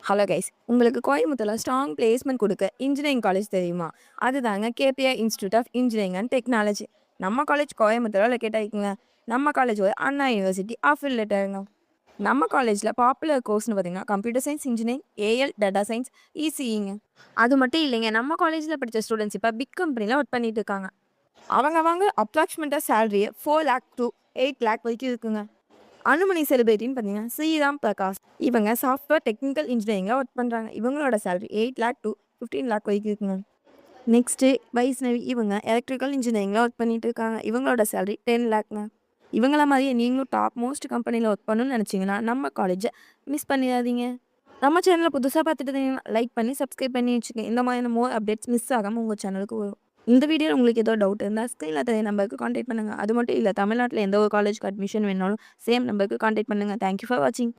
Hello guys, உங்களுக்கு கோயம்புத்தூர்ல strong placement கொடுக்க இன்ஜினியரிங் காலேஜ் தெரியுமா? அதுதாங்க KPI institute of engineering and technology. நம்ம காலேஜ் கோயம்புத்தூர்ல லொக்கேட் ஆகிக்குங்க. நம்ம காலேஜ் ஒரு அண்ணா யூனிவர்சிட்டி அஃபிலியேட்டடுங்க. நம்ம காலேஜில் பாப்புலர் கோர்ஸ்னு பார்த்தீங்கன்னா computer science engineering, AI, data science, இசிஇங்க. அது மட்டும் இல்லைங்க, நம்ம காலேஜில் படித்த ஸ்டூடெண்ட்ஸ் இப்போ பிக் கம்பெனியில் ஒர்க் பண்ணிட்டு இருக்காங்க. அவங்க அப்ராக்சிமேட்டாக சேலரியை 4 lakh to 8 lakh வரைக்கும் இருக்குங்க. அலுமினி செலிபிரிட்டின்னு பார்த்தீங்கன்னா ஸ்ரீராம் பிரகாஷ். இவங்க சாஃப்ட்வேர் டெக்னிக்கல் இன்ஜினியரிங்கில் ஒர்க் பண்ணுறாங்க. இவங்களோட சேலரி 8 lakh to 15 lakh வரைக்கும் இருக்குங்க. நெக்ஸ்ட்டு வைஷ்ணவி. இவங்க எலக்ட்ரிக்கல் இன்ஜினியரிங்கில் ஒர்க் பண்ணிட்டு இருக்காங்க. இவங்களோட சேலரி 10 lakhங்க. இவங்கள மாதிரியே நீங்களும் டாப் மோஸ்ட் கம்பெனியில் ஒர்க் பண்ணணும்னு நினச்சிங்கன்னா நம்ம காலேஜை மிஸ் பண்ணிடாதீங்க. நம்ம சேனலை புதுசாக பார்த்துட்டு இருந்தீங்கன்னா லைக் பண்ணி சப்ஸ்கிரைப் பண்ணி வச்சுக்கோங்க. இந்த மாதிரியான மோர் அப்டேட்ஸ் மிஸ் ஆகாமல் உங்கள் சேனலுக்கு வரும். இந்த வீடியோவில் உங்களுக்கு ஏதோ டவுட் இருந்தால் ஸ்க்ரீனில் தெரிய நம்பருக்கு கான்டாக்ட் பண்ணுங்கள். அது மட்டும் இல்லை, தமிழ்நாட்டில் எந்த ஒரு காலேஜ்க்கு அட்மிஷன் வேணாலும் சேம் நம்பருக்கு கான்டாக்ட் பண்ணுங்கள். தேங்க்யூ ஃபார் வாட்சிங்.